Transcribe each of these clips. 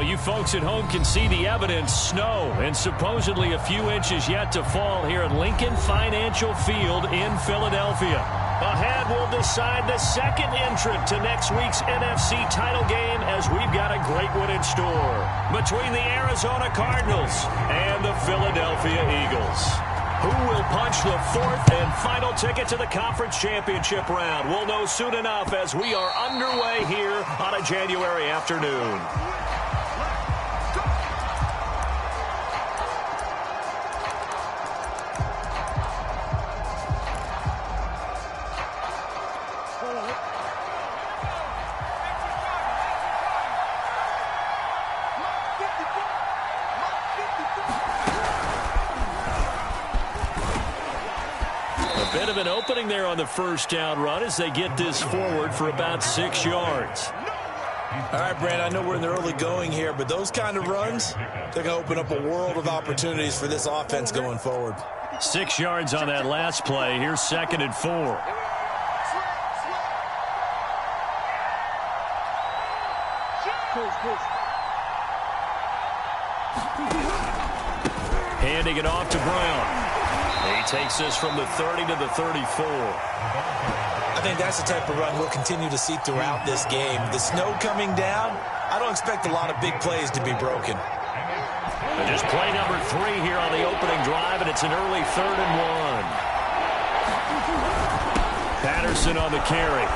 you folks at home can see the evidence. Snow and supposedly a few inches yet to fall here at Lincoln Financial Field in Philadelphia. Ahead, we'll decide the second entrant to next week's NFC title game as we've got a great one in store between the Arizona Cardinals and the Philadelphia Eagles. Who will punch the fourth and final ticket to the conference championship round? We'll know soon enough as we are underway here on a January afternoon. Bit of an opening there on the first down run as they get this forward for about 6 yards. All right, Brand, I know we're in the early going here, but those kind of runs, they're going to open up a world of opportunities for this offense going forward. 6 yards on that last play. Here's 2nd and 4. Handing it off to Brown. He takes this from the 30 to the 34. I think that's the type of run we'll continue to see throughout this game. The snow coming down, I don't expect a lot of big plays to be broken. And just play number 3 here on the opening drive, and it's an early 3rd and 1. Patterson on the carry.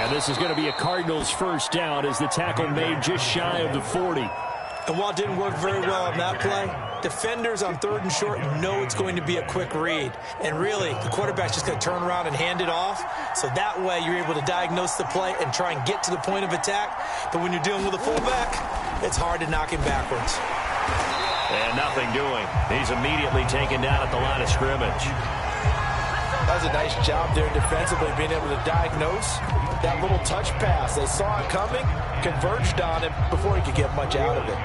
And this is going to be a Cardinals first down as the tackle made just shy of the 40. And while it didn't work very well on that play, defenders on 3rd and short know it's going to be a quick read. And really, the quarterback's just going to turn around and hand it off. So that way you're able to diagnose the play and try and get to the point of attack. But when you're dealing with a fullback, it's hard to knock him backwards. And nothing doing. He's immediately taken down at the line of scrimmage. That was a nice job there defensively, being able to diagnose that little touch pass. They saw it coming, converged on him before he could get much out of it.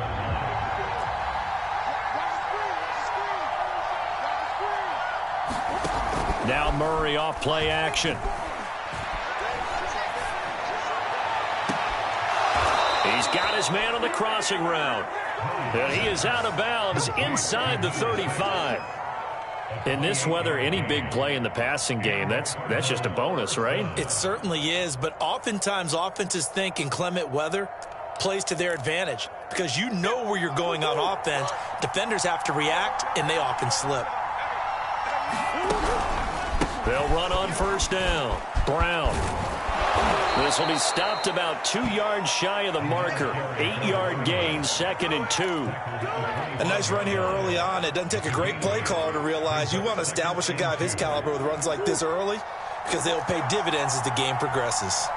Now Murray off play action. He's got his man on the crossing route. And he is out of bounds inside the 35. In this weather, any big play in the passing game, that's just a bonus, right? It certainly is, but oftentimes offenses think in clement weather plays to their advantage because you know where you're going on offense. Defenders have to react, and they often slip. They'll run on first down. Brown. This will be stopped about 2 yards shy of the marker. 8-yard gain, 2nd and 2. A nice run here early on. It doesn't take a great play caller to realize you want to establish a guy of his caliber with runs like this early because they'll pay dividends as the game progresses.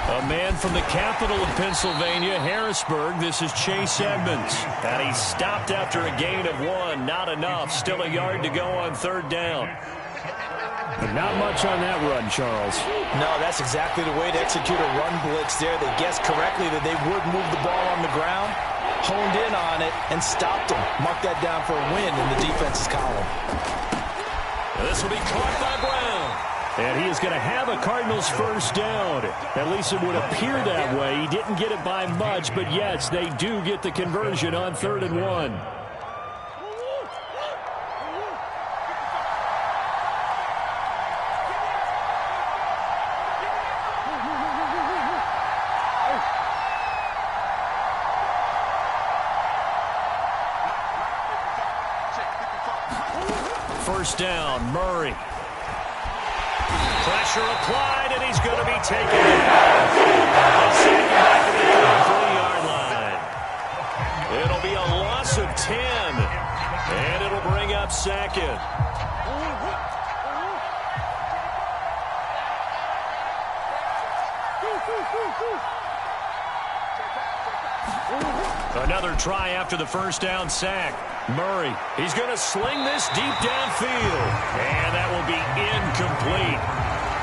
A man from the capital of Pennsylvania, Harrisburg. This is Chase Edmonds. And he stopped after a gain of 1. Not enough. Still a yard to go on 3rd down. But not much on that run, Charles. No, that's exactly the way to execute a run blitz there. They guessed correctly that they would move the ball on the ground, honed in on it, and stopped them. Mark that down for a win in the defense's column. This will be caught by Brown. And he is going to have a Cardinals first down. At least it would appear that way. He didn't get it by much, but yes, they do get the conversion on 3rd and 1. First down, Murray. Pressure applied, and he's going to be taken down. Second back at the 3-yard line. It'll be a loss of 10, and it'll bring up 2nd. Another try after the first down sack. Murray, he's going to sling this deep downfield. And that will be incomplete.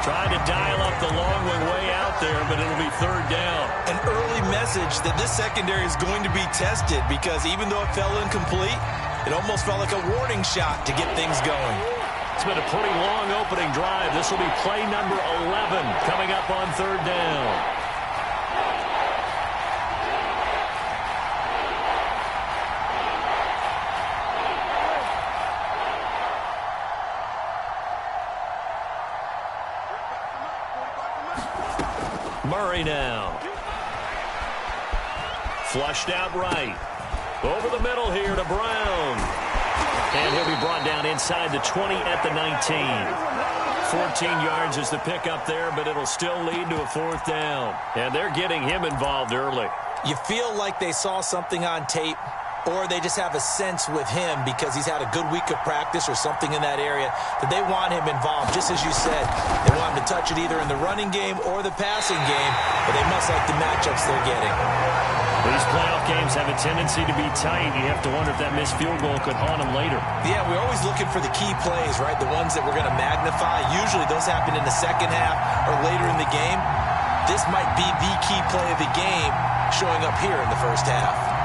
Trying to dial up the long way out there, but it'll be 3rd down. An early message that this secondary is going to be tested because even though it fell incomplete, it almost felt like a warning shot to get things going. It's been a pretty long opening drive. This will be play number 11 coming up on 3rd down. Murray now. Flushed out right. Over the middle here to Brown. And he'll be brought down inside the 20 at the 19. 14 yards is the pickup there, but it'll still lead to a 4th down. And they're getting him involved early. You feel like they saw something on tape, or they just have a sense with him because he's had a good week of practice or something in that area that they want him involved. Just as you said, they want him to touch it either in the running game or the passing game, but they must like the matchups they're getting. These playoff games have a tendency to be tight. You have to wonder if that missed field goal could haunt them later. Yeah, we're always looking for the key plays, right? The ones that we're going to magnify. Usually those happen in the second half or later in the game. This might be the key play of the game showing up here in the first half.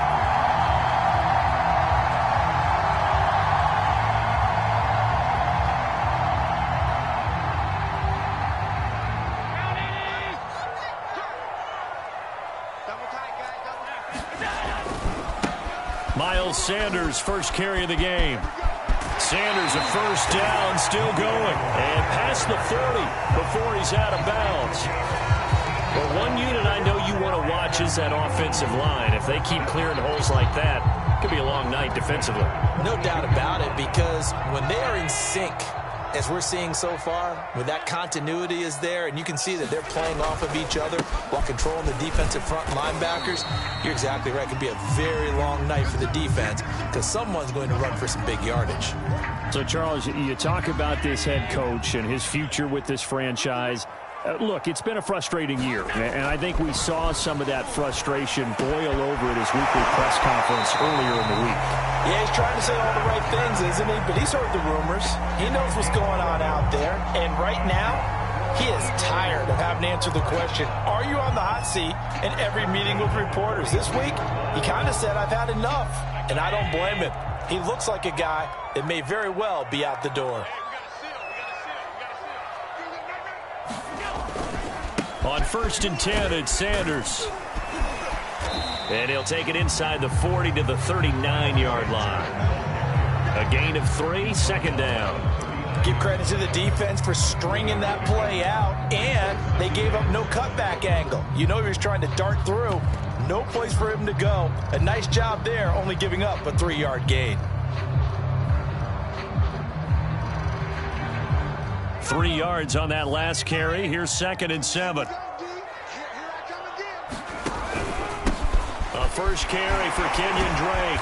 Miles Sanders, first carry of the game. Sanders, a first down, still going. And past the 40 before he's out of bounds. Well, one unit I know you want to watch is that offensive line. If they keep clearing holes like that, it could be a long night defensively. No doubt about it, because when they are in sync, as we're seeing so far, when that continuity is there, and you can see that they're playing off of each other while controlling the defensive front linebackers, you're exactly right. It could be a very long night for the defense because someone's going to run for some big yardage. So, Charles, you talk about this head coach and his future with this franchise. Look, it's been a frustrating year, and I think we saw some of that frustration boil over at his weekly press conference earlier in the week. Yeah, he's trying to say all the right things, isn't he? But he's heard the rumors. He knows what's going on out there. And right now, he is tired of having to answer the question, are you on the hot seat in every meeting with reporters? This week, he kind of said, I've had enough. And I don't blame him. He looks like a guy that may very well be out the door. On 1st and 10, it's Sanders. And he'll take it inside the 40 to the 39-yard line. A gain of 3, 2nd down. Give credit to the defense for stringing that play out, and they gave up no cutback angle. You know he was trying to dart through. No place for him to go. A nice job there, only giving up a 3-yard gain. 3 yards on that last carry. Here's 2nd and 7. A first carry for Kenyon Drake.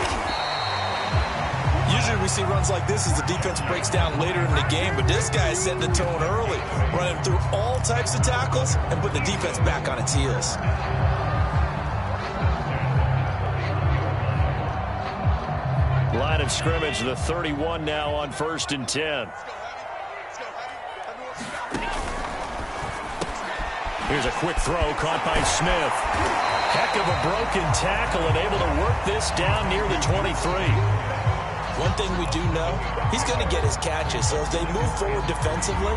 Usually we see runs like this as the defense breaks down later in the game, but this guy is setting the tone early, running through all types of tackles and putting the defense back on its heels. Line of scrimmage, the 31 now on 1st and 10. Here's a quick throw caught by Smith. Heck of a broken tackle and able to work this down near the 23. One thing we do know, he's going to get his catches. So as they move forward defensively,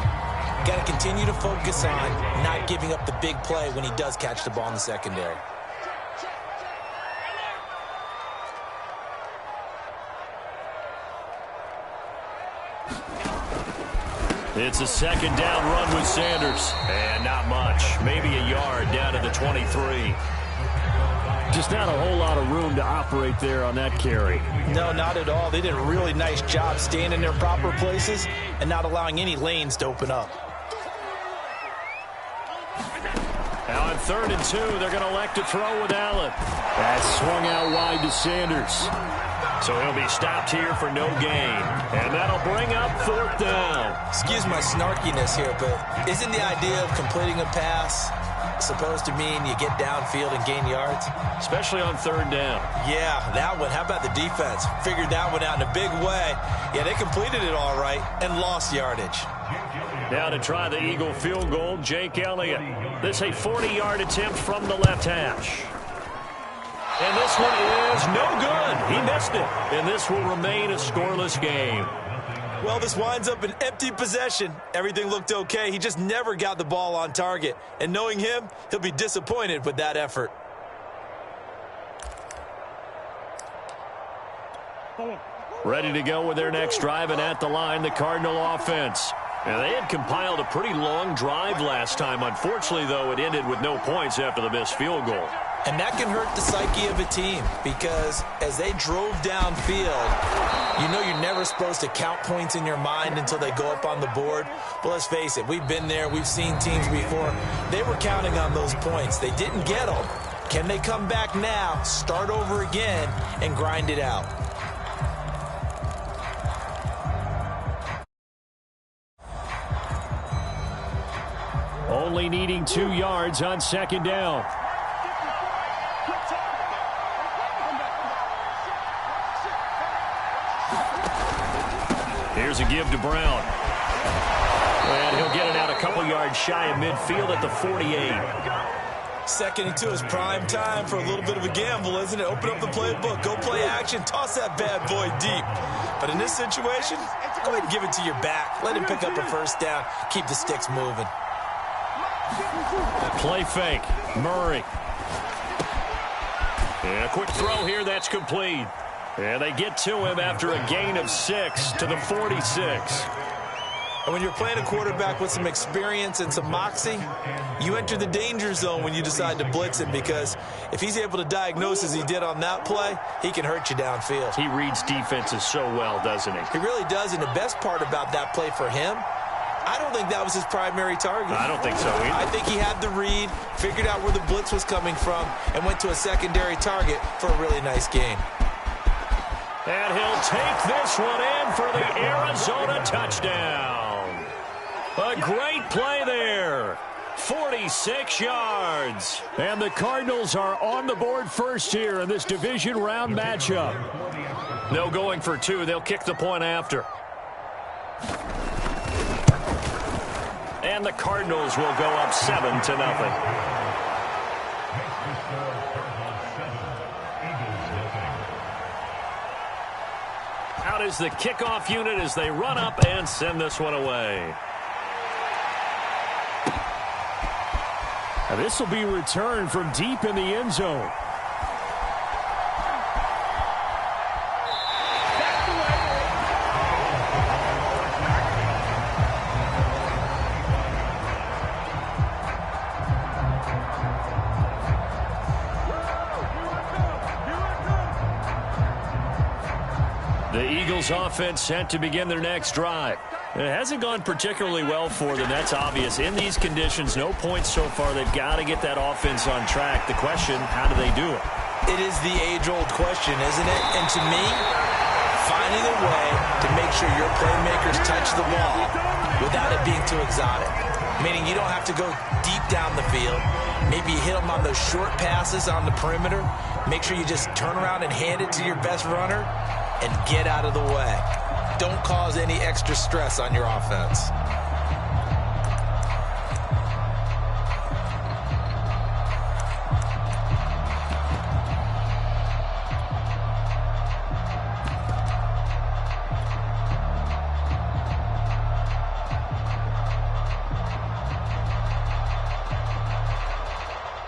got to continue to focus on not giving up the big play when he does catch the ball in the secondary. It's a 2nd down run with Sanders. And not much. Maybe a yard down to the 23. Just not a whole lot of room to operate there on that carry. No, not at all. They did a really nice job staying in their proper places and not allowing any lanes to open up. Now on 3rd and 2, they're going to elect to throw with Allen. That swung out wide to Sanders. So he'll be stopped here for no gain. And that'll bring up 4th down. Excuse my snarkiness here, but isn't the idea of completing a pass supposed to mean you get downfield and gain yards? Especially on 3rd down. Yeah, that one. How about the defense? Figured that one out in a big way. Yeah, they completed it all right and lost yardage. Now to try the Eagle field goal, Jake Elliott. This a 40-yard attempt from the left hash. And this one is no good. He missed it. And this will remain a scoreless game. Well, this winds up an empty possession. Everything looked okay. He just never got the ball on target. And knowing him, he'll be disappointed with that effort. Ready to go with their next drive, and at the line, the Cardinal offense. Now, they had compiled a pretty long drive last time. Unfortunately, though, it ended with no points after the missed field goal. And that can hurt the psyche of a team because as they drove downfield, you know you're never supposed to count points in your mind until they go up on the board. But let's face it, we've been there. We've seen teams before. They were counting on those points. They didn't get them. Can they come back now, start over again, and grind it out? Only needing 2 yards on second down. Here's a give to Brown. And he'll get it out a couple yards shy of midfield at the 48. Second and 2 is prime time for a little bit of a gamble, isn't it? Open up the playbook, go play action, toss that bad boy deep. But in this situation, go ahead and give it to your back. Let him pick up a first down. Keep the sticks moving. Play fake. Murray. And a quick throw here. That's complete. And they get to him after a gain of 6 to the 46. And when you're playing a quarterback with some experience and some moxie, you enter the danger zone when you decide to blitz him because if he's able to diagnose as he did on that play, he can hurt you downfield. He reads defenses so well, doesn't he? He really does, and the best part about that play for him, I don't think that was his primary target. I don't think so either. I think he had the read, figured out where the blitz was coming from, and went to a secondary target for a really nice gain. And he'll take this one in for the Arizona touchdown. A great play there. 46 yards. And the Cardinals are on the board first here in this division round matchup. No going for 2. They'll kick the point after. And the Cardinals will go up 7-0. Out is the kickoff unit as they run up and send this one away. Now this will be returned from deep in the end zone. The Eagles offense set to begin their next drive. It hasn't gone particularly well for them. That's obvious. In these conditions, no points so far. They've got to get that offense on track. The question, how do they do it? It is the age-old question, isn't it? And to me, finding a way to make sure your playmakers touch the ball without it being too exotic. Meaning you don't have to go deep down the field. Maybe you hit them on those short passes on the perimeter. Make sure you just turn around and hand it to your best runner and get out of the way. Don't cause any extra stress on your offense.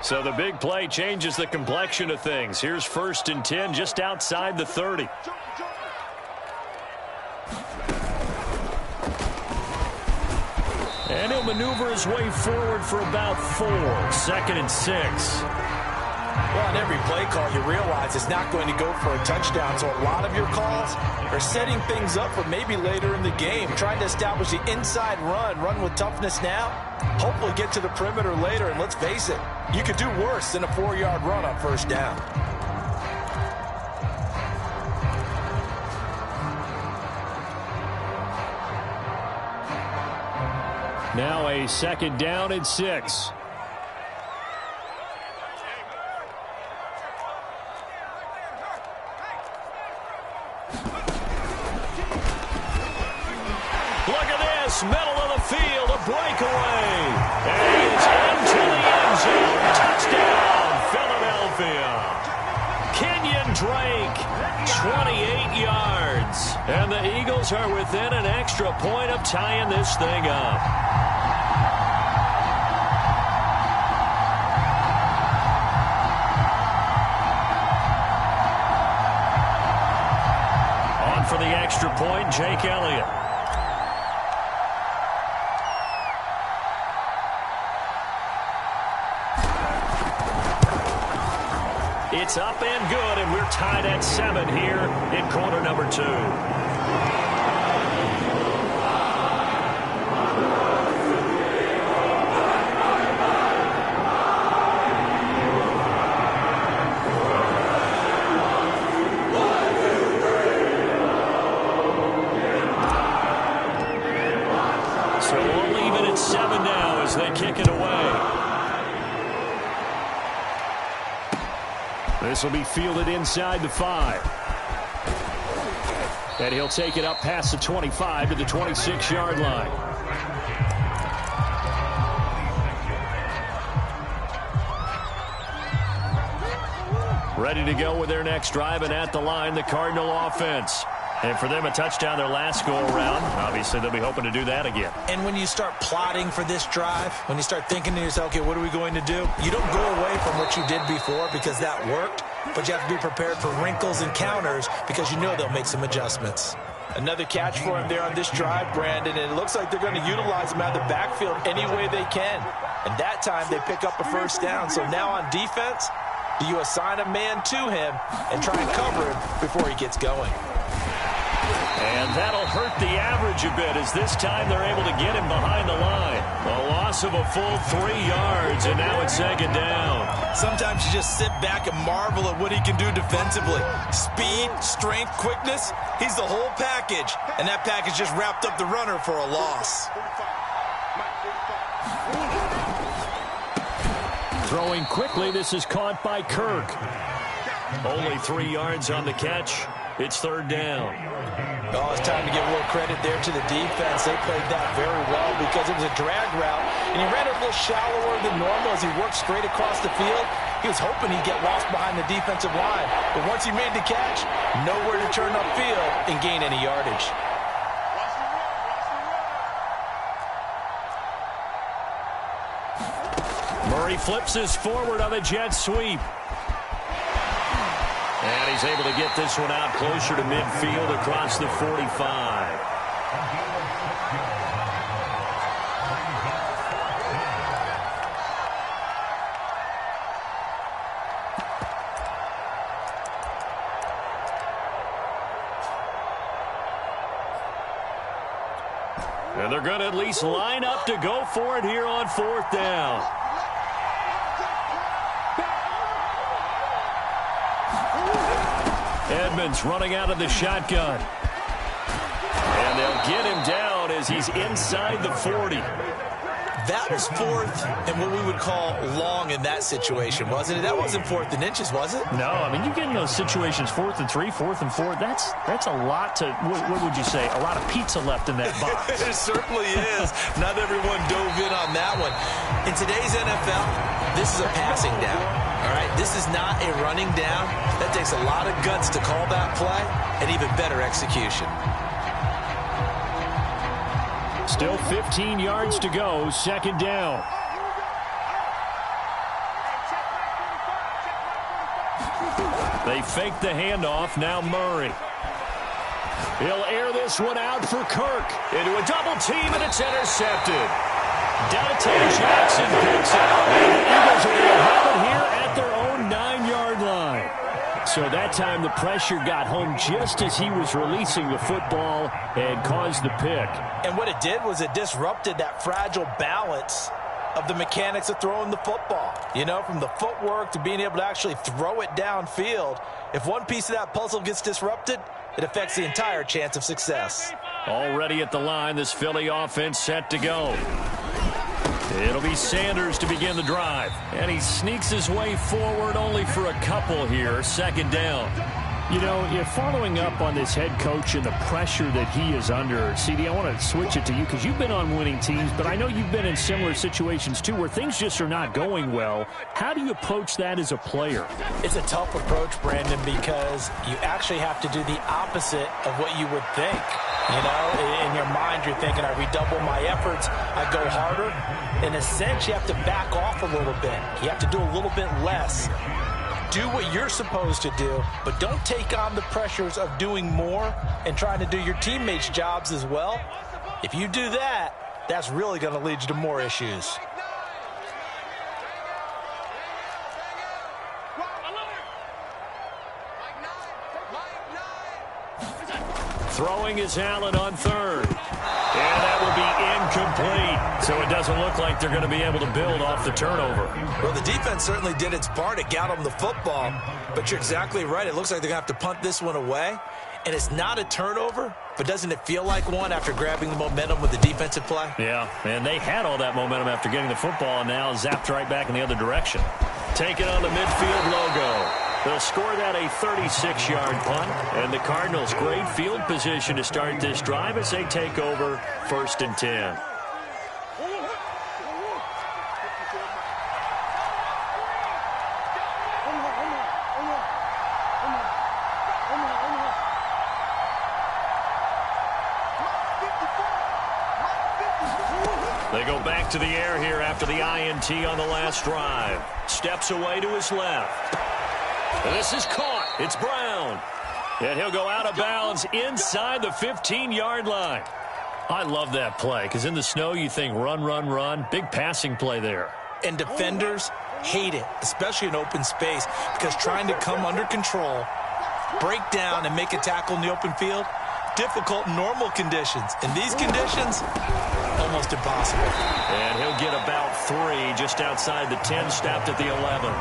So the big play changes the complexion of things. Here's 1st and 10 just outside the 30. And he'll maneuver his way forward for about 4. 2nd and 6. Well, on every play call, you realize it's not going to go for a touchdown. So a lot of your calls are setting things up for maybe later in the game, trying to establish the inside run with toughness now, hopefully get to the perimeter later. And let's face it, you could do worse than a 4-yard run on first down. Now a 2nd down and 6. Look at this, middle of the field, a breakaway. And it's into the end zone. Touchdown, Philadelphia. Kenyon Drake, 28 yards. And the Eagles are within an extra point of tying this thing up. On for the extra point, Jake Elliott. It's up and good, and we're tied at 7 here in quarter number 2. This will be fielded inside the 5. And he'll take it up past the 25 to the 26-yard line. Ready to go with their next drive, and at the line, the Cardinal offense. And for them, a touchdown their last go-around. Obviously, they'll be hoping to do that again. And when you start plotting for this drive, when you start thinking to yourself, okay, what are we going to do? You don't go away from what you did before because that worked, but you have to be prepared for wrinkles and counters because you know they'll make some adjustments. Another catch for him there on this drive, Brandon, and it looks like they're going to utilize him out of the backfield any way they can. And that time, they pick up a first down. So now on defense, do you assign a man to him and try and cover him before he gets going? And that'll hurt the average a bit as this time they're able to get him behind the line. A loss of a full 3 yards, and now it's second down. Sometimes you just sit back and marvel at what he can do defensively. Speed, strength, quickness, he's the whole package. And that package just wrapped up the runner for a loss. Throwing quickly, this is caught by Kirk. Only 3 yards on the catch. It's third down. Oh, it's time to give a little credit there to the defense. They played that very well because it was a drag route, and he ran it a little shallower than normal as he worked straight across the field. He was hoping he'd get lost behind the defensive line, but once he made the catch, nowhere to turn upfield and gain any yardage. Murray flips this forward on the jet sweep. And he's able to get this one out closer to midfield across the 45. And they're going to at least line up to go for it here on fourth down. Edmonds running out of the shotgun. And they'll get him down as he's inside the 40. That was fourth and what we would call long in that situation, wasn't it? That wasn't fourth and inches, was it? No, I mean, you get in those situations, 4th and 3, 4th and 4. That's a lot to, what would you say, a lot of pizza left in that box. It certainly is. Not everyone dove in on that one. In today's NFL, this is a passing down. All right, this is not a running down. That takes a lot of guts to call that play and even better execution. Still 15 yards to go, second down. They fake the handoff, now Murray. He'll air this one out for Kirk. Into a double team, and it's intercepted. Dante Jackson picks it. And the Eagles are going to have it here at their own 9-yard line. So that time the pressure got home just as he was releasing the football and caused the pick. And what it did was it disrupted that fragile balance of the mechanics of throwing the football. You know, from the footwork to being able to actually throw it downfield. If one piece of that puzzle gets disrupted, it affects the entire chance of success. Already at the line, this Philly offense set to go. It'll be Sanders to begin the drive. And he sneaks his way forward only for a couple here. Second down. You know, if following up on this head coach and the pressure that he is under, CD, I want to switch it to you because you've been on winning teams, but I know you've been in similar situations too where things just are not going well. How do you approach that as a player? It's a tough approach, Brandon, because you actually have to do the opposite of what you would think. You know, in your mind, you're thinking, I redouble my efforts, I go harder. In a sense, you have to back off a little bit. You have to do a little bit less. Do what you're supposed to do, but don't take on the pressures of doing more and trying to do your teammates' jobs as well. If you do that, that's really going to lead you to more issues. Throwing is Allen on third. And that will be incomplete. So it doesn't look like they're going to be able to build off the turnover. Well, the defense certainly did its part to get them the football. But you're exactly right. It looks like they're going to have to punt this one away. And it's not a turnover, but doesn't it feel like one after grabbing the momentum with the defensive play? Yeah, and they had all that momentum after getting the football and now zapped right back in the other direction. Taking on the midfield logo. They'll score that a 36-yard punt, and the Cardinals great field position to start this drive as they take over 1st and 10. They go back to the air here after the INT on the last drive. Steps away to his left. And this is caught. It's Brown. And he'll go out of bounds inside the 15-yard line. I love that play because in the snow you think run, run, run. Big passing play there. And defenders hate it, especially in open space, because trying to come under control, break down, and make a tackle in the open field, difficult in normal conditions. In these conditions, almost impossible. And he'll get about 3 just outside the 10, stopped at the 11.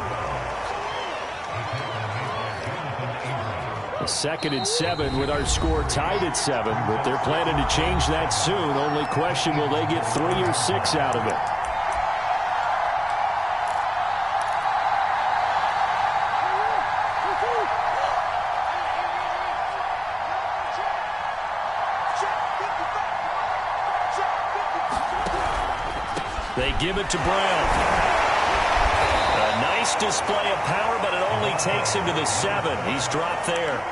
2nd and 7 with our score tied at 7, but they're planning to change that soon. Only question, will they get 3 or 6 out of it? They give it to Brown. A nice display of power, but it only takes him to the 7. He's dropped there.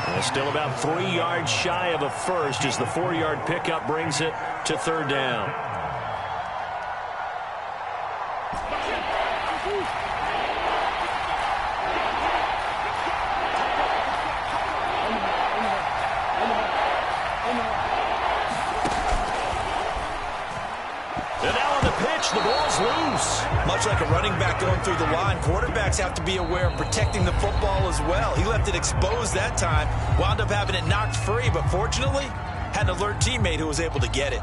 And still about 3 yards shy of a first as the 4-yard pickup brings it to 3rd down. The ball's loose. Much like a running back going through the line, quarterbacks have to be aware of protecting the football as well. He left it exposed that time, wound up having it knocked free, but fortunately, had an alert teammate who was able to get it.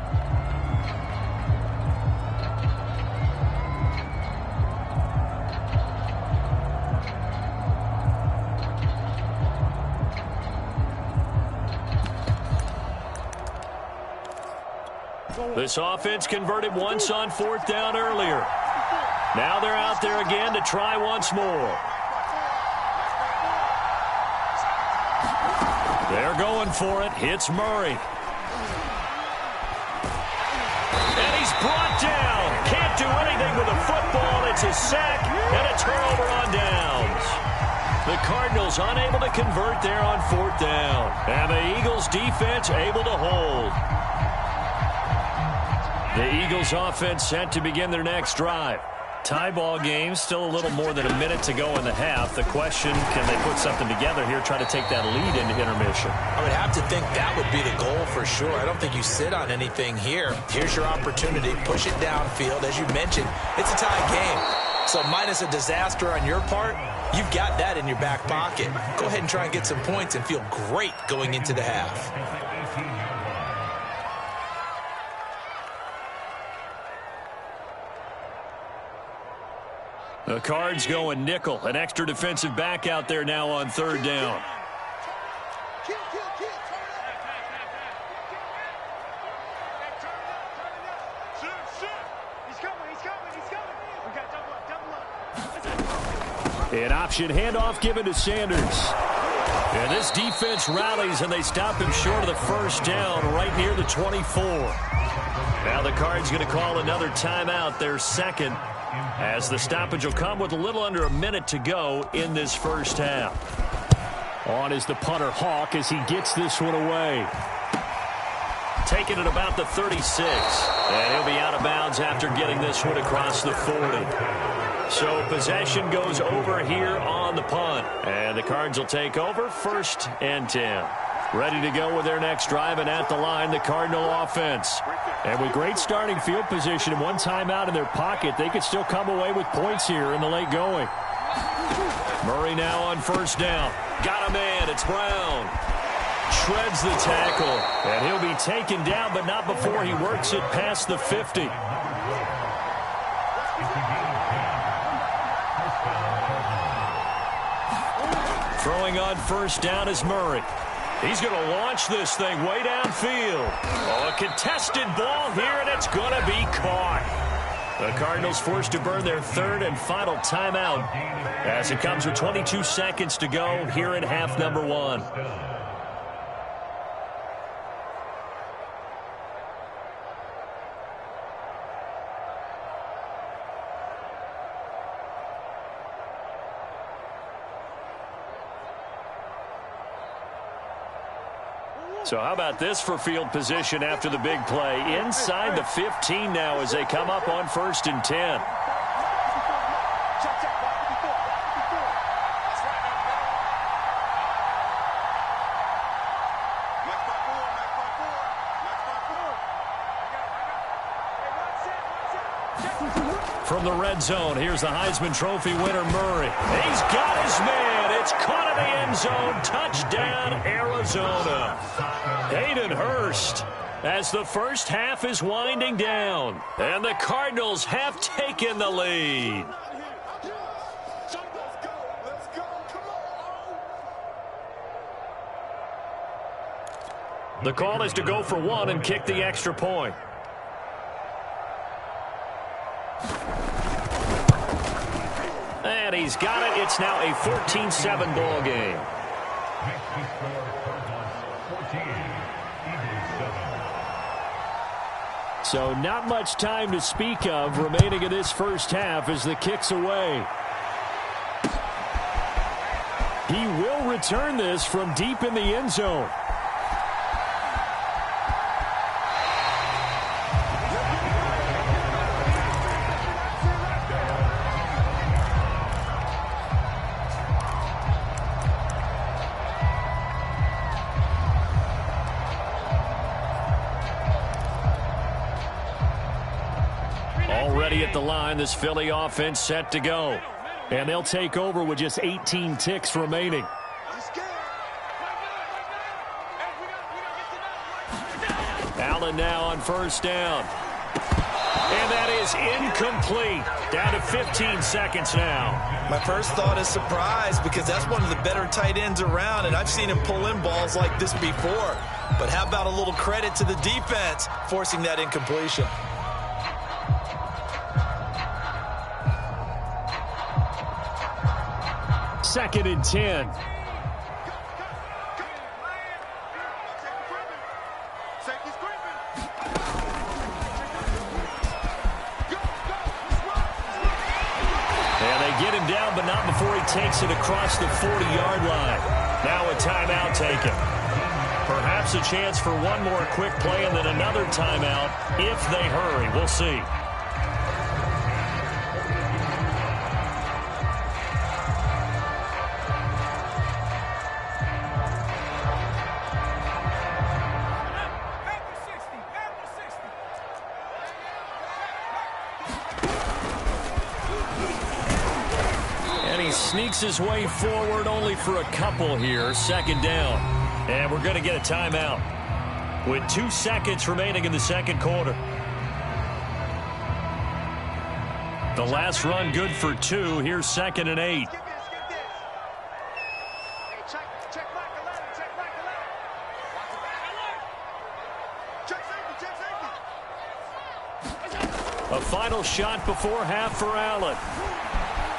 This offense converted once on 4th down earlier. Now they're out there again to try once more. They're going for it. Hits Murray. And he's brought down. Can't do anything with the football. It's a sack and a turnover on downs. The Cardinals unable to convert there on 4th down. And the Eagles defense able to hold. The Eagles offense set to begin their next drive. Tie ball game, still a little more than a minute to go in the half. The question, can they put something together here, try to take that lead into intermission? I would have to think that would be the goal for sure. I don't think you sit on anything here. Here's your opportunity. Push it downfield. As you mentioned, it's a tie game. So minus a disaster on your part, you've got that in your back pocket. Go ahead and try and get some points and feel great going into the half. The Cards going nickel. An extra defensive back out there now on 3rd down. An option handoff given to Sanders. And this defense rallies, and they stop him short of the 1st down right near the 24. Now the Cards going to call another timeout, their 2nd. As the stoppage will come with a little under a minute to go in this 1st half. On is the punter Hawk as he gets this one away. Taking it about the 36. And he'll be out of bounds after getting this one across the 40. So possession goes over here on the punt. And the Cards will take over 1st and 10. Ready to go with their next drive, and at the line, the Cardinal offense. And with great starting field position and one timeout in their pocket, they could still come away with points here in the late going. Murray now on 1st down. Got a man. It's Brown. shreds the tackle. And he'll be taken down, but not before he works it past the 50. Throwing on first down is Murray. He's going to launch this thing way downfield. Oh, a contested ball here, and it's going to be caught. The Cardinals forced to burn their third and final timeout as it comes with 22 seconds to go here in half number 1. So how about this for field position after the big play? Inside the 15 now as they come up on 1st and 10. From the red zone, here's the Heisman Trophy winner, Murray. He's got his man. It's caught in the end zone. Touchdown, Arizona. Hayden Hurst as the first half is winding down. And the Cardinals have taken the lead. The call is to go for 1 and kick the extra point. And he's got it. It's now a 14-7 ball game. So not much time to speak of remaining in this first half as the kick's away. He will return this from deep in the end zone. Already at the line, this Philly offense set to go. And they'll take over with just 18 ticks remaining. Allen now on first down. And that is incomplete. Down to 15 seconds now. My first thought is surprise because that's one of the better tight ends around, and I've seen him pull in balls like this before. But how about a little credit to the defense forcing that incompletion? Second and 10. And they get him down, but not before he takes it across the 40-yard line. Now a timeout taken. Perhaps a chance for one more quick play and then another timeout if they hurry. We'll see. Sneaks his way forward only for a couple here. Second down. And we're going to get a timeout with 2 seconds remaining in the second quarter. The last run good for 2. Here's 2nd and 8. A final shot before half for Allen.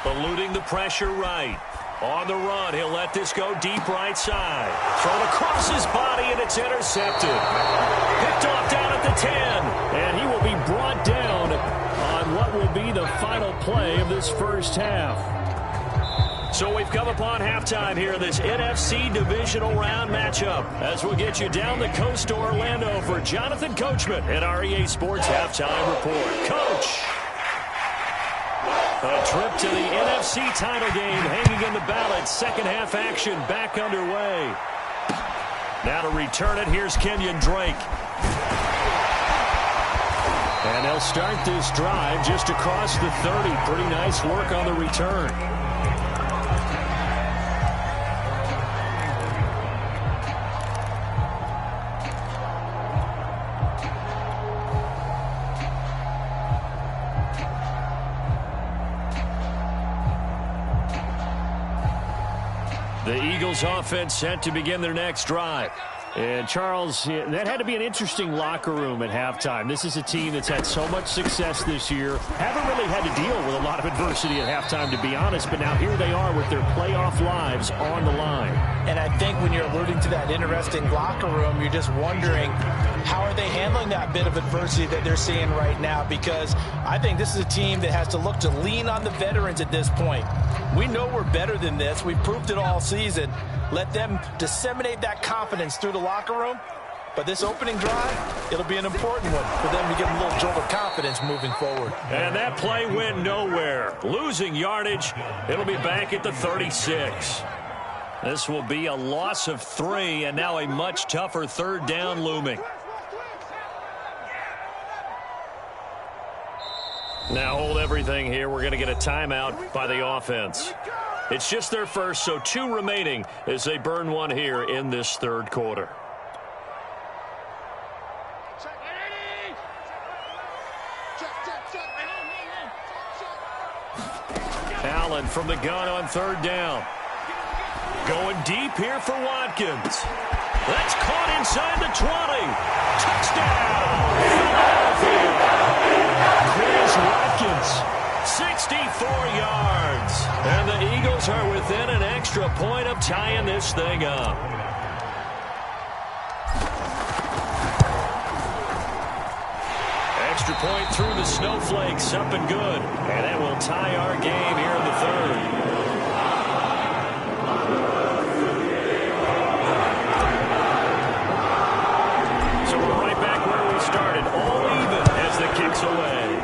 Eluding the pressure right. On the run, he'll let this go deep right side. Thrown across his body, and it's intercepted. Picked off down at the 10. And he will be brought down on what will be the final play of this first half. So we've come upon halftime here in this NFC Divisional Round matchup. As we'll get you down the coast to Orlando for Jonathan Coachman at our EA Sports Halftime Report. Coach! A trip to the NFC title game hanging in the balance. Second half action back underway. Now to return it, here's Kenyon Drake. And they'll start this drive just across the 30. Pretty nice work on the return. The Eagles offense set to begin their next drive. And, Charles, that had to be an interesting locker room at halftime. This is a team that's had so much success this year. Haven't really had to deal with a lot of adversity at halftime, to be honest. But now here they are with their playoff lives on the line. And I think when you're alluding to that interesting locker room, you're just wondering how are they handling that bit of adversity that they're seeing right now? Because I think this is a team that has to look to lean on the veterans at this point. We know we're better than this. We've proved it all season. Let them disseminate that confidence through the locker room. But this opening drive, it'll be an important one for them to get a little jolt of confidence moving forward. And that play went nowhere. Losing yardage. It'll be back at the 36. This will be a loss of 3, and now a much tougher third down looming. Now hold everything here. We're going to get a timeout by the offense. It's just their first, so 2 remaining as they burn one here in this third quarter. Allen from the gun on third down. Going deep here for Watkins. That's caught inside the 20. Touchdown, Philadelphia. Chris Watkins, 64 yards. And the Eagles are within an extra point of tying this thing up. Extra point through the snowflakes, up and good. And that will tie our game here in the third. So we're right back where we started, all even as the kick's away.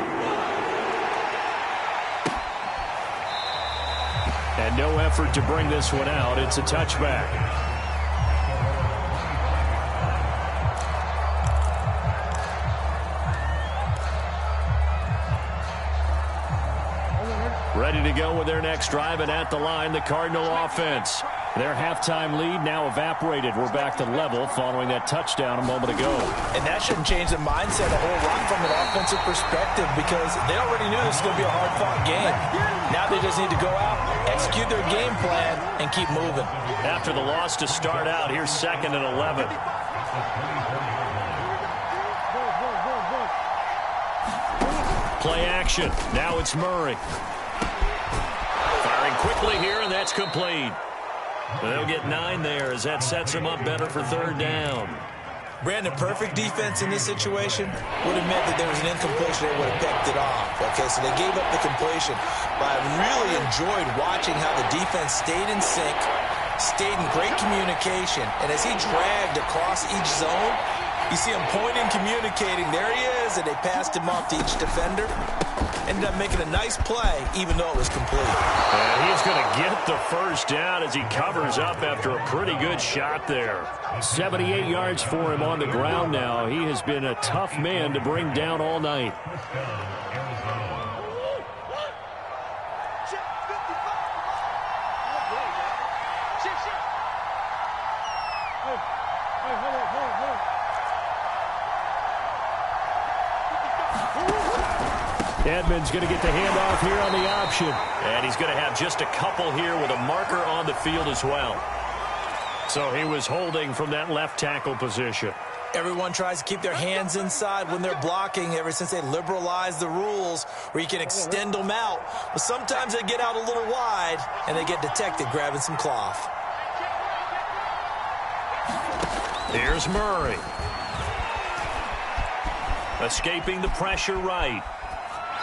And no effort to bring this one out. It's a touchback. Ready to go with their next drive, and at the line, the Cardinal offense. Their halftime lead now evaporated. We're back to level following that touchdown a moment ago. And that shouldn't change the mindset a whole lot from an offensive perspective, because they already knew this was going to be a hard-fought game. Now they just need to go out, execute their game plan, and keep moving. After the loss to start out, here's 2nd and 11. Play action. Now it's Murray. Firing quickly here, and that's complete. They'll get 9 there as that sets them up better for third down. Brandon, perfect defense in this situation would have meant that there was an incompletion that would have picked it off. Okay, so they gave up the completion. But I really enjoyed watching how the defense stayed in sync, stayed in great communication. And as he dragged across each zone, you see him pointing, communicating. There he is, and they passed him off to each defender. Ended up making a nice play, even though it was complete. And he's going to get the first down as he covers up after a pretty good shot there. 78 yards for him on the ground now. He has been a tough man to bring down all night. Edmonds going to get the handoff here on the option. And he's going to have just a couple here with a marker on the field as well. So he was holding from that left tackle position. Everyone tries to keep their hands inside when they're blocking ever since they liberalized the rules where you can extend them out. But sometimes they get out a little wide and they get detected grabbing some cloth. Here's Murray. Escaping the pressure right.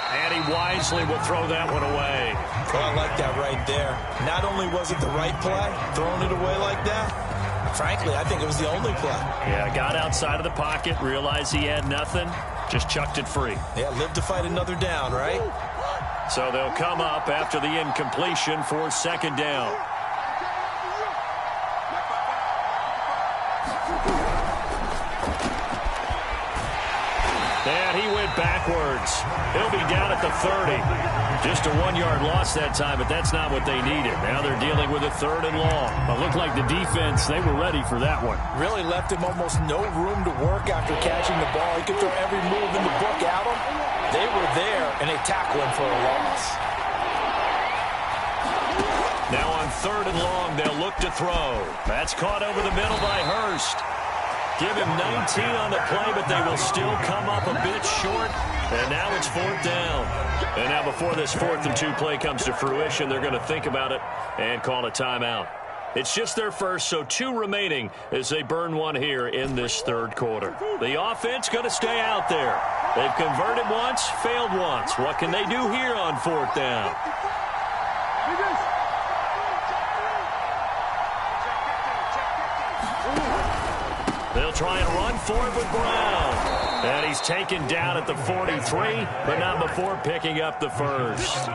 And he wisely will throw that one away. Oh, I like that right there. Not only was it the right play, throwing it away like that, frankly, I think it was the only play. Yeah, got outside of the pocket, realized he had nothing, just chucked it free. Yeah, live to fight another down, right? So they'll come up after the incompletion for 2nd down. And he went backwards. He'll be down at the 30. Just a 1-yard loss that time, but that's not what they needed. Now they're dealing with a 3rd and long. It looked like the defense, they were ready for that one. Really left him almost no room to work after catching the ball. He could throw every move in the book at him. They were there, and they tackled him for a loss. Now on 3rd and long, they'll look to throw. That's caught over the middle by Hurst. Give him 19 on the play, but they will still come up a bit short. And now it's 4th down. And now before this 4th and 2 play comes to fruition, they're going to think about it and call a timeout. It's just their first, so 2 remaining as they burn one here in this 3rd quarter. The offense going to stay out there. They've converted once, failed once. What can they do here on 4th down? They'll try and run for it with Brown. And he's taken down at the 43, but not before picking up the first.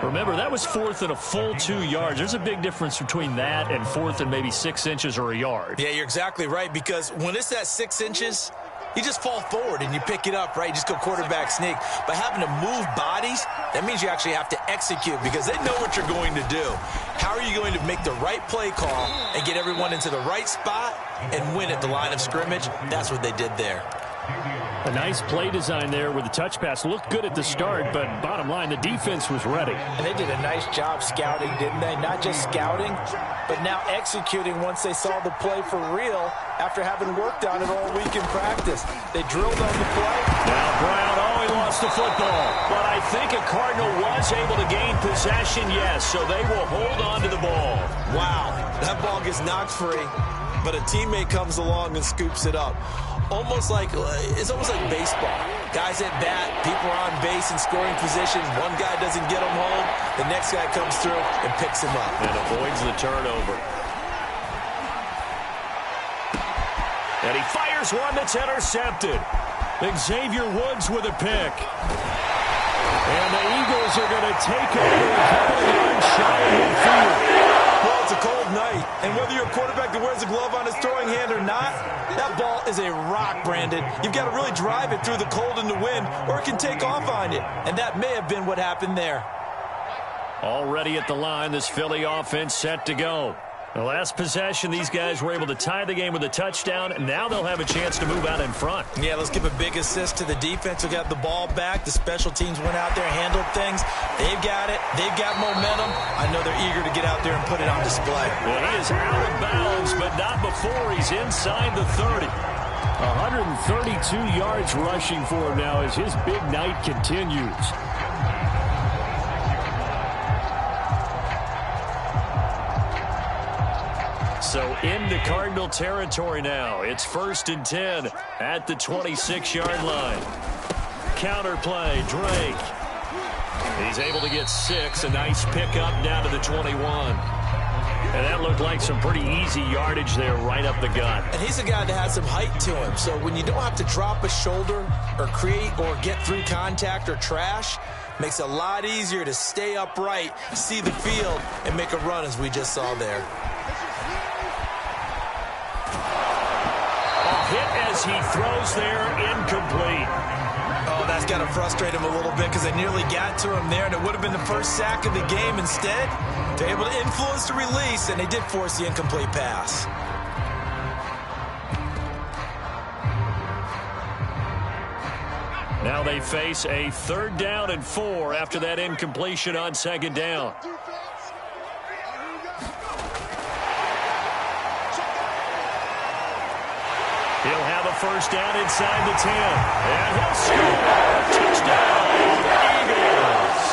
Remember, that was 4th and a full 2 yards. There's a big difference between that and 4th and maybe 6 inches or a yard. Yeah, you're exactly right, because when it's at 6 inches, you just fall forward and you pick it up, right? You just go quarterback sneak. But having to move bodies, that means you actually have to execute because they know what you're going to do. How are you going to make the right play call and get everyone into the right spot and win at the line of scrimmage? That's what they did there. A nice play design there with the touch pass. Looked good at the start, but bottom line, the defense was ready. And they did a nice job scouting, didn't they? Not just scouting, but now executing once they saw the play for real after having worked on it all week in practice. They drilled on the play. Now Brown, he lost the football. But I think a Cardinal was able to gain possession, yes, so they will hold on to the ball. Wow, that ball gets knocked free, but a teammate comes along and scoops it up. It's almost like baseball. Guys at bat, people are on base in scoring position. One guy doesn't get him home. The next guy comes through and picks him up. And avoids the turnover. And he fires one that's intercepted. Xavier Woods with a pick. And the Eagles are going to take over a couple of yards shy of midfield. Well, it's a cold night, and whether you're a quarterback that wears a glove on his throwing hand or not, that ball is a rock, Brandon. You've got to really drive it through the cold and the wind, or it can take off on you. And that may have been what happened there. Already at the line, this Philly offense set to go. The last possession, these guys were able to tie the game with a touchdown, and now they'll have a chance to move out in front. Yeah, let's give a big assist to the defense who got the ball back. The special teams went out there, handled things. They've got it. They've got momentum. I know they're eager to get out there and put it on display. Well, he is out of bounds, but not before he's inside the 30. 132 yards rushing for him now as his big night continues. So into Cardinal territory now. It's 1st and 10 at the 26-yard line. Counter play, Drake. He's able to get 6. A nice pickup down to the 21. And that looked like some pretty easy yardage there right up the gut. And he's a guy that has some height to him. So when you don't have to drop a shoulder or create or get through contact or trash, makes it a lot easier to stay upright, see the field, and make a run as we just saw there. Hit as he throws there, incomplete. Oh, that's got to frustrate him a little bit because they nearly got to him there, and it would have been the first sack of the game. Instead, they're able to influence the release, and they did force the incomplete pass. Now they face a 3rd down and 4 after that incompletion on 2nd down. He'll have a 1st down inside the 10. And he'll score. Touchdown, Eagles.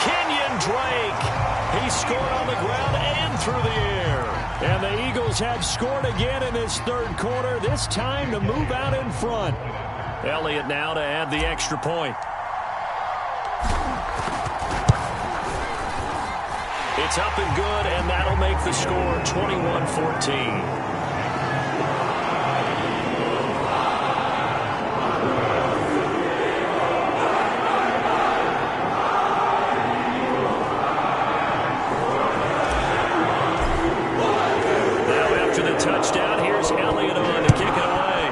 Kenyon Drake. He scored on the ground and through the air. And the Eagles have scored again in this 3rd quarter, this time to move out in front. Elliott now to add the extra point. It's up and good, and that'll make the score 21-14. Touchdown. Here's Elliott on to kick it away.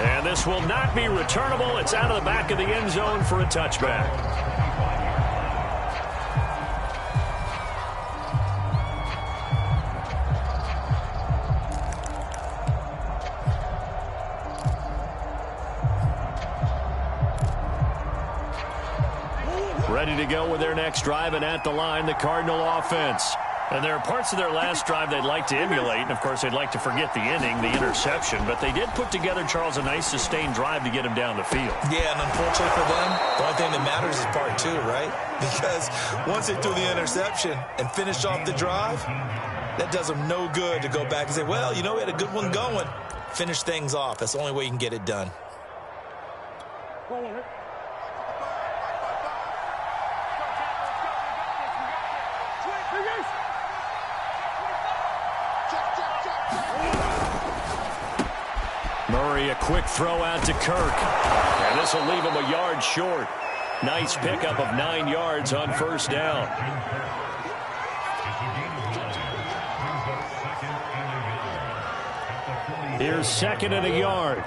And this will not be returnable. It's out of the back of the end zone for a touchback. to go with their next drive, and at the line, the Cardinal offense. And there are parts of their last drive they'd like to emulate, and, of course, they'd like to forget the inning, the interception. But they did put together, Charles, a nice sustained drive to get him down the field. Yeah, and unfortunately for them, the only thing that matters is part two, right? Because once they threw the interception and finished off the drive, that does them no good to go back and say, well, you know, we had a good one going. Finish things off. That's the only way you can get it done. Murray, a quick throw out to Kirk. And this will leave him a yard short. Nice pickup of 9 yards on first down. Here's second and a yard.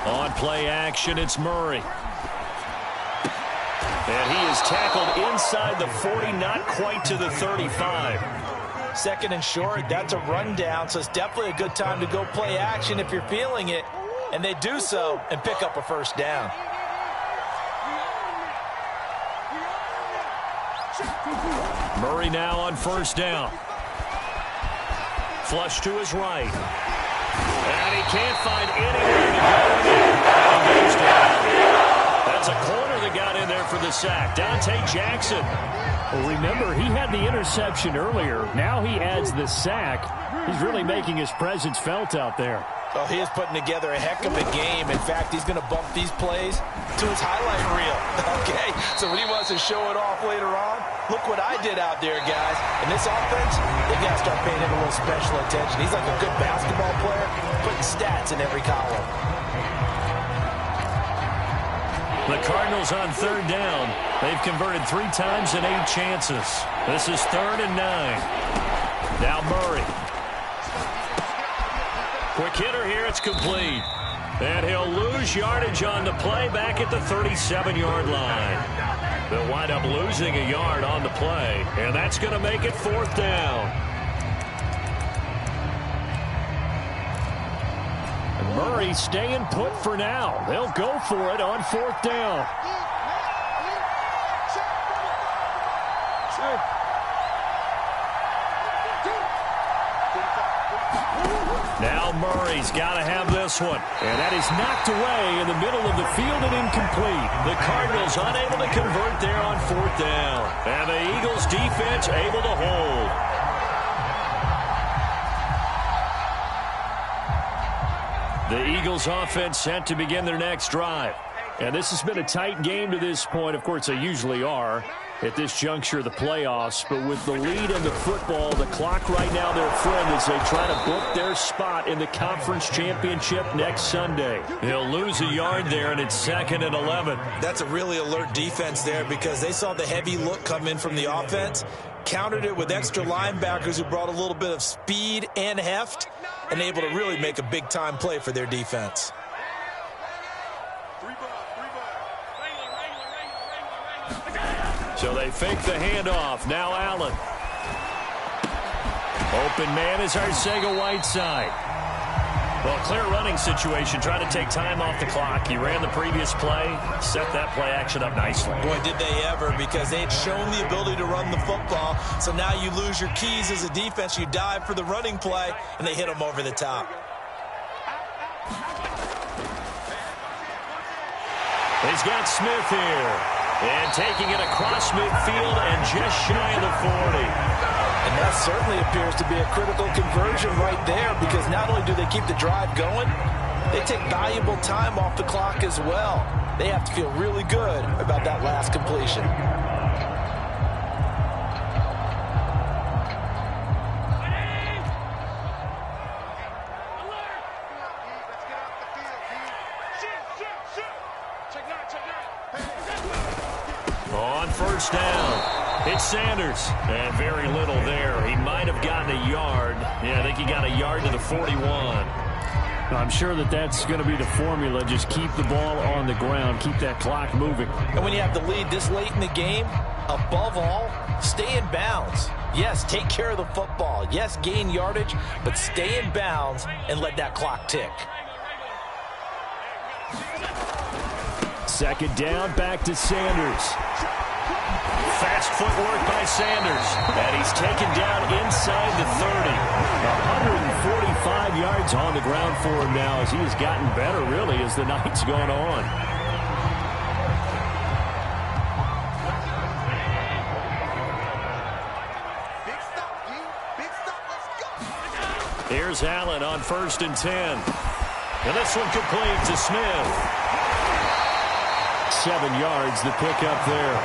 On play action, it's Murray. And he is tackled inside the 40, not quite to the 35. Second and short, that's a rundown, so it's definitely a good time to go play action if you're feeling it. And they do so and pick up a first down. Murray now on first down. Flush to his right. And he can't find anywhere to go. And he goes down. That's a corner that got in there for the sack. Dante Jackson. Well, remember, he had the interception earlier. Now he adds the sack. He's really making his presence felt out there. Oh, he is putting together a heck of a game. In fact, he's going to bump these plays to his highlight reel. Okay, so when he wants to show it off later on, look what I did out there, guys. In this offense, they've got to start paying him a little special attention. He's like a good basketball player, putting stats in every column. The Cardinals on third down. They've converted 3 times in 8 chances. This is 3rd and 9. Now Murray. Quick hitter here. It's complete. And he'll lose yardage on the play back at the 37-yard line. They'll wind up losing a yard on the play. And that's going to make it 4th down. Murray staying put for now. They'll go for it on 4th down. Now Murray's got to have this one. And that is knocked away in the middle of the field and incomplete. The Cardinals unable to convert there on 4th down. And the Eagles defense able to hold. The Eagles offense set to begin their next drive. And this has been a tight game to this point. Of course, they usually are at this juncture of the playoffs. But with the lead in the football, the clock right now, their friend, as they try to book their spot in the conference championship next Sunday. He'll lose a yard there, and it's 2nd and 11. That's a really alert defense there because they saw the heavy look come in from the offense, countered it with extra linebackers who brought a little bit of speed and heft, and able to really make a big-time play for their defense. So they fake the handoff. Now Allen. Open man is Arcega-Whiteside. Well, clear running situation. Try to take time off the clock. He ran the previous play, set that play action up nicely. Boy, did they ever, because they had shown the ability to run the football. So now you lose your keys as a defense. You dive for the running play, and they hit them over the top. He's got Smith here. And taking it across midfield and just shy of the 40. And that certainly appears to be a critical conversion right there, because not only do they keep the drive going, they take valuable time off the clock as well. They have to feel really good about that last completion. On first down, it's Sanders. And very little there. He might have gotten a yard. Yeah, I think he got a yard to the 41. I'm sure that's going to be the formula. Just keep the ball on the ground, keep that clock moving. And when you have the lead this late in the game, above all, stay in bounds. Yes, take care of the football. Yes, gain yardage, but stay in bounds and let that clock tick. Second down, back to Sanders. Fast footwork by Sanders. And he's taken down inside the 30. 145 yards on the ground for him now as he has gotten better, really, as the night's gone on. Here's Allen on 1st and 10. And this one complete to Smith. 7 yards, the pickup there.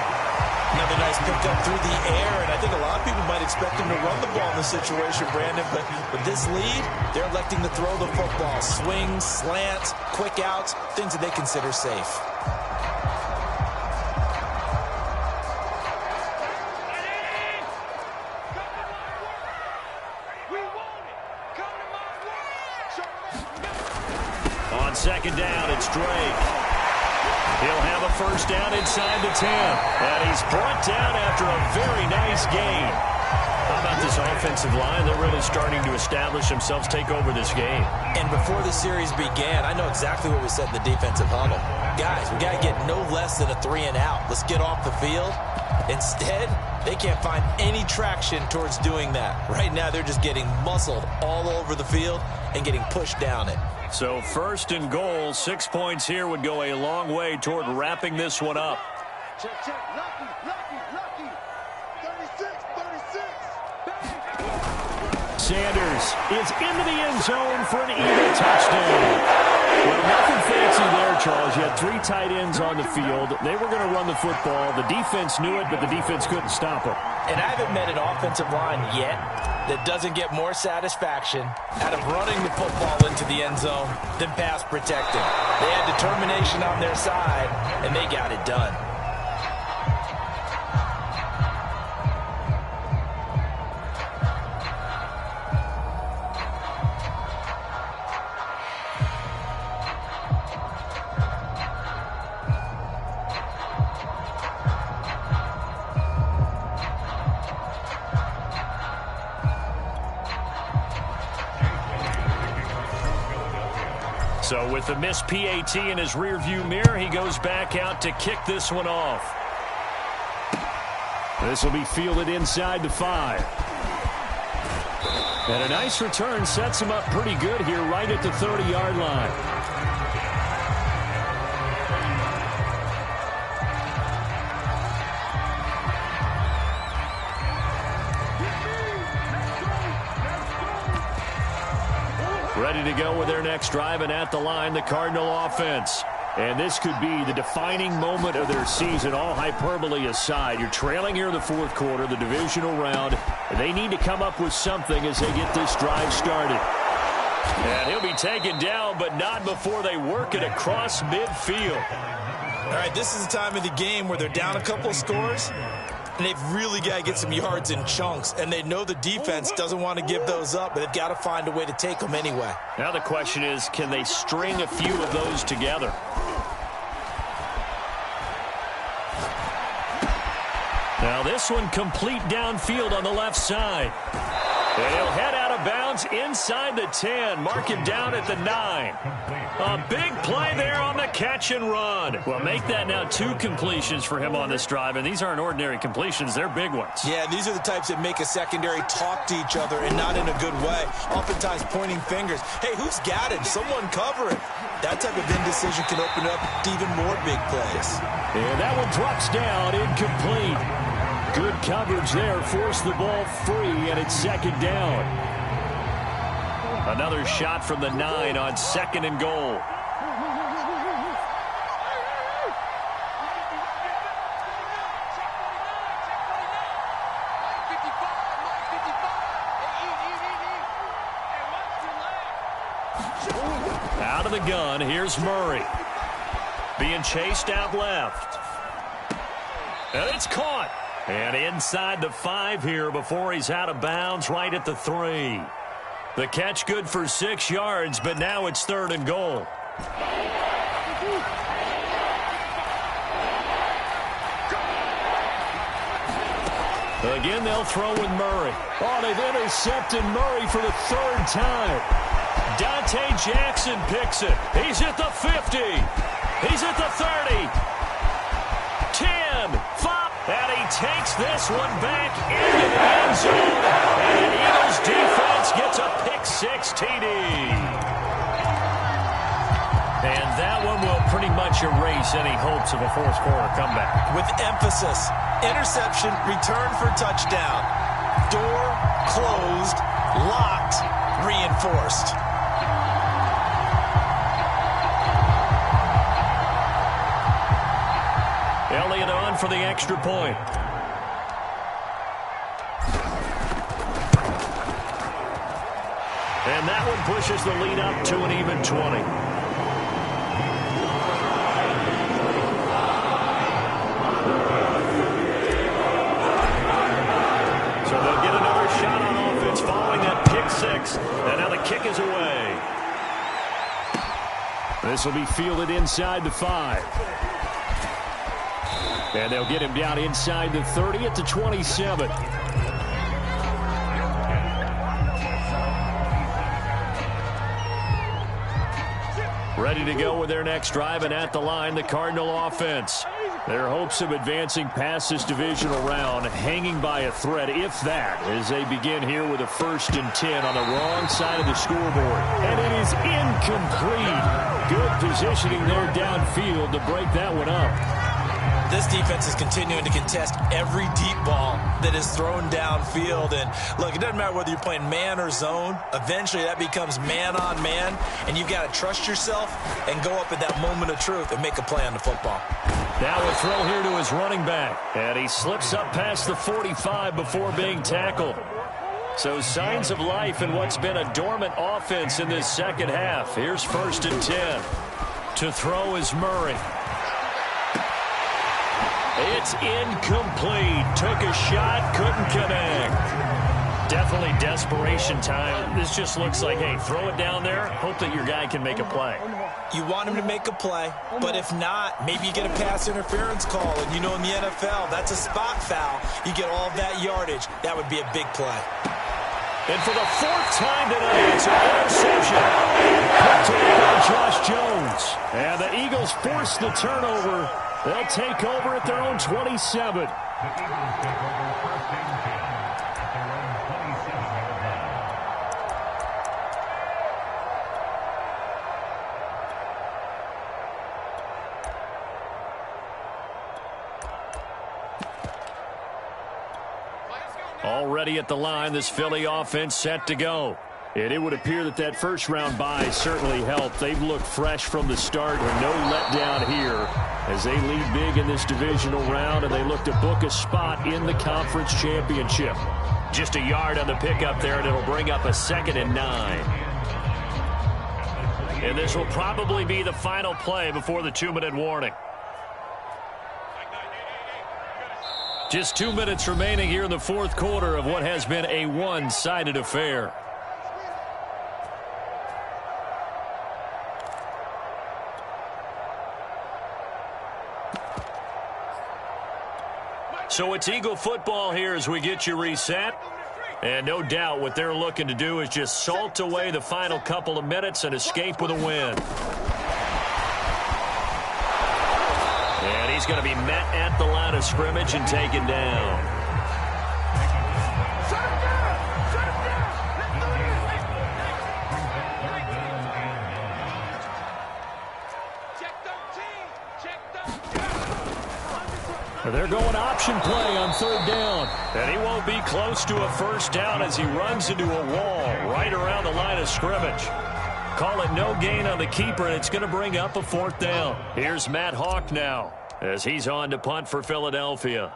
Another nice pickup through the air, and I think a lot of people might expect him to run the ball in this situation, Brandon, but with this lead, they're electing to throw the football. Swings, slants, quick outs, things that they consider safe. On second down, it's Drake. He'll have a first down inside the 10. And he's brought down after a very nice gain. How about this offensive line? They're really starting to establish themselves, take over this game. And before the series began, I know exactly what we said in the defensive huddle. Guys, we got to get no less than a 3 and out. Let's get off the field. Instead, they can't find any traction towards doing that. Right now, they're just getting muscled all over the field and getting pushed down it. So 1st and goal, 6 points here would go a long way toward wrapping this one up. Check, check. Lucky. 36. Sanders is into the end zone for an eagle touchdown. Well, nothing fancy there, Charles. You had 3 tight ends on the field. They were going to run the football. The defense knew it, but the defense couldn't stop them. And I haven't met an offensive line yet that doesn't get more satisfaction out of running the football into the end zone than pass protecting. They had determination on their side, and they got it done. So with the missed PAT in his rearview mirror, he goes back out to kick this one off. This will be fielded inside the 5. And a nice return sets him up pretty good here right at the 30-yard line. Ready to go with their next drive, and at the line, the Cardinal offense. And this could be the defining moment of their season, all hyperbole aside. You're trailing here in the 4th quarter, the divisional round, and they need to come up with something as they get this drive started. And he'll be taken down, but not before they work it across midfield. All right, this is the time of the game where they're down a couple of scores, and they've really got to get some yards in chunks, and they know the defense doesn't want to give those up, but they've got to find a way to take them anyway. Now the question is, can they string a few of those together? Now this one complete downfield on the left side. And he'll head out of bounds inside the 10. Mark him down at the 9. A big play there on the catch and run. Well, make that now 2 completions for him on this drive. And these aren't ordinary completions. They're big ones. Yeah, these are the types that make a secondary talk to each other and not in a good way. Oftentimes pointing fingers. Hey, who's got him? Someone cover it. That type of indecision can open up to even more big plays. And that one drops down, incomplete. Good coverage there, forced the ball free, and it's 2nd down. Another shot from the 9 on 2nd and goal. Out of the gun, here's Murray. Being chased out left. And it's caught. And inside the 5 here before he's out of bounds right at the 3. The catch good for 6 yards, but now it's 3rd and goal. Again, they'll throw with Murray. Oh, they've intercepted Murray for the 3rd time. Dante Jackson picks it. He's at the 50. He's at the 30. 10, 5. And he takes this one back into the end zone. And the Eagles defense gets a pick-6 TD. And that one will pretty much erase any hopes of a fourth-quarter comeback. With emphasis, interception, return for touchdown. Door closed, locked, reinforced. Elliott on for the extra point. And that one pushes the lead up to an even 20. And now the kick is away. This will be fielded inside the 5. And they'll get him down inside the 30 at the 27. Ready to go with their next drive, and at the line, the Cardinal offense. Their hopes of advancing past this divisional round hanging by a thread, if that, as they begin here with a 1st and 10 on the wrong side of the scoreboard. And it is incomplete. Good positioning there downfield to break that one up. This defense is continuing to contest every deep ball that is thrown downfield. And look, it doesn't matter whether you're playing man or zone. Eventually that becomes man on man, and you've got to trust yourself and go up at that moment of truth and make a play on the football. Now a throw here to his running back. And he slips up past the 45 before being tackled. So signs of life in what's been a dormant offense in this second half. Here's 1st and 10. To throw is Murray. It's incomplete. Took a shot, couldn't connect. Definitely desperation time. This just looks like, hey, throw it down there, hope that your guy can make a play. You want him to make a play, but if not, maybe you get a pass interference call. And you know in the NFL, that's a spot foul. You get all that yardage. That would be a big play. And for the 4th time today, it's an interception. Picked up by Josh Jones. And the Eagles force the turnover. They'll take over at their own 27. Already at the line, this Philly offense set to go. And it would appear that that first-round bye certainly helped. They've looked fresh from the start and no letdown here as they lead big in this divisional round, and they look to book a spot in the conference championship. Just a yard on the pickup there, and it'll bring up a 2nd and 9. And this will probably be the final play before the 2-minute warning. Just 2 minutes remaining here in the 4th quarter of what has been a one-sided affair. So it's Eagle football here as we get you reset. And no doubt what they're looking to do is just salt away the final couple of minutes and escape with a win. And he's going to be met at the line of scrimmage and taken down. They're going option play on 3rd down. And he won't be close to a 1st down as he runs into a wall right around the line of scrimmage. Call it no gain on the keeper, and it's going to bring up a 4th down. Here's Matt Hawk now as he's on to punt for Philadelphia.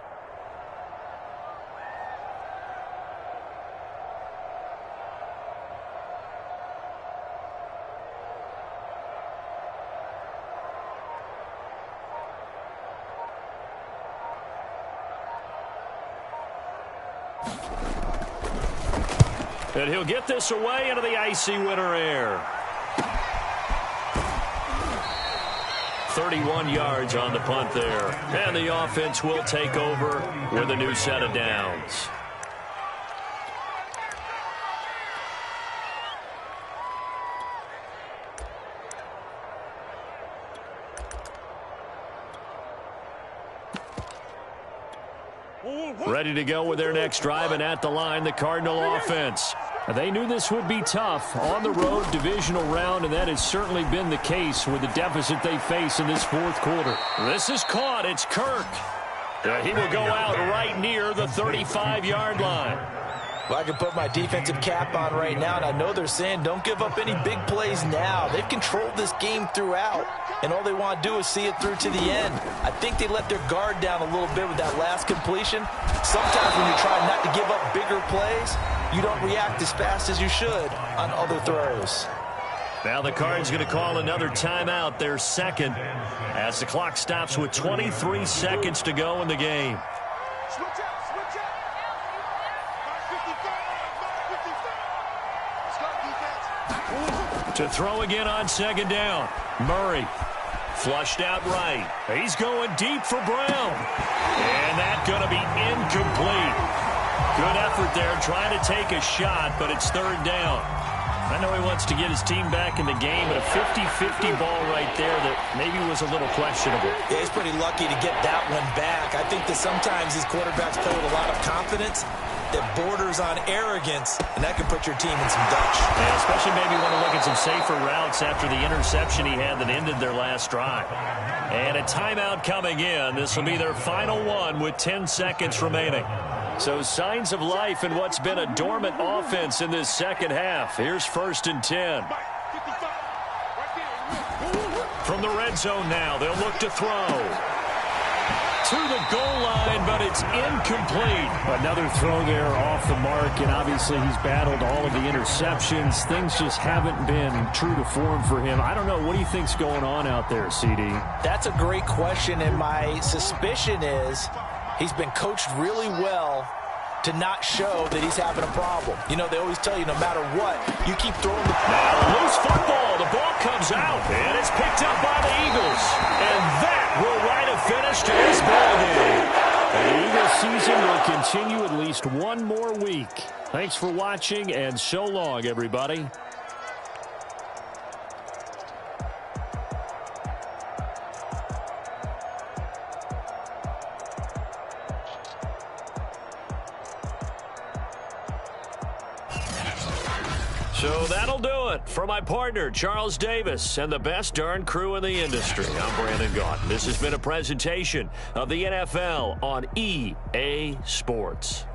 And he'll get this away into the icy winter air. 31 yards on the punt there. And the offense will take over with a new set of downs. Ready to go with their next drive, and at the line, the Cardinal offense. They knew this would be tough on the road divisional round, and that has certainly been the case with the deficit they face in this fourth quarter. This is caught. It's Kirk. He will go out right near the 35-yard line. Well, I can put my defensive cap on right now, and I know they're saying don't give up any big plays now. They've controlled this game throughout, and all they want to do is see it through to the end. I think they let their guard down a little bit with that last completion. Sometimes when you're trying not to give up bigger plays, you don't react as fast as you should on other throws. Now the Cards going to call another timeout, their second, as the clock stops with 23 seconds to go in the game. Switch out, switch out. Mark 55, Mark 55. Let's go, defense. To throw again on second down. Murray flushed out right. He's going deep for Brown. And that's going to be incomplete. Good effort there trying to take a shot, but it's third down. I know he wants to get his team back in the game, but a 50-50 ball right there that maybe was a little questionable. Yeah, he's pretty lucky to get that one back. I think that sometimes these quarterbacks play with a lot of confidence that borders on arrogance, and that can put your team in some dutch. Yeah, especially maybe want to look at some safer routes after the interception he had that ended their last drive. And a timeout coming in. This will be their final one with 10 seconds remaining. So signs of life in what's been a dormant offense in this second half. Here's 1st and 10. From the red zone now, they'll look to throw. To the goal line, but it's incomplete. Another throw there off the mark, and obviously he's battled all of the interceptions. Things just haven't been true to form for him. I don't know. What do you think's going on out there, CD? That's a great question, and my suspicion is he's been coached really well to not show that he's having a problem. You know, they always tell you no matter what, you keep throwing the ball. Now, loose football. The ball comes out, and it's picked up by the Eagles. And that will write a finish to this ball game. The Eagles season will continue at least one more week. Thanks for watching, and so long, everybody. So that'll do it for my partner, Charles Davis, and the best darn crew in the industry. I'm Brandon Gaudin. This has been a presentation of the NFL on EA Sports.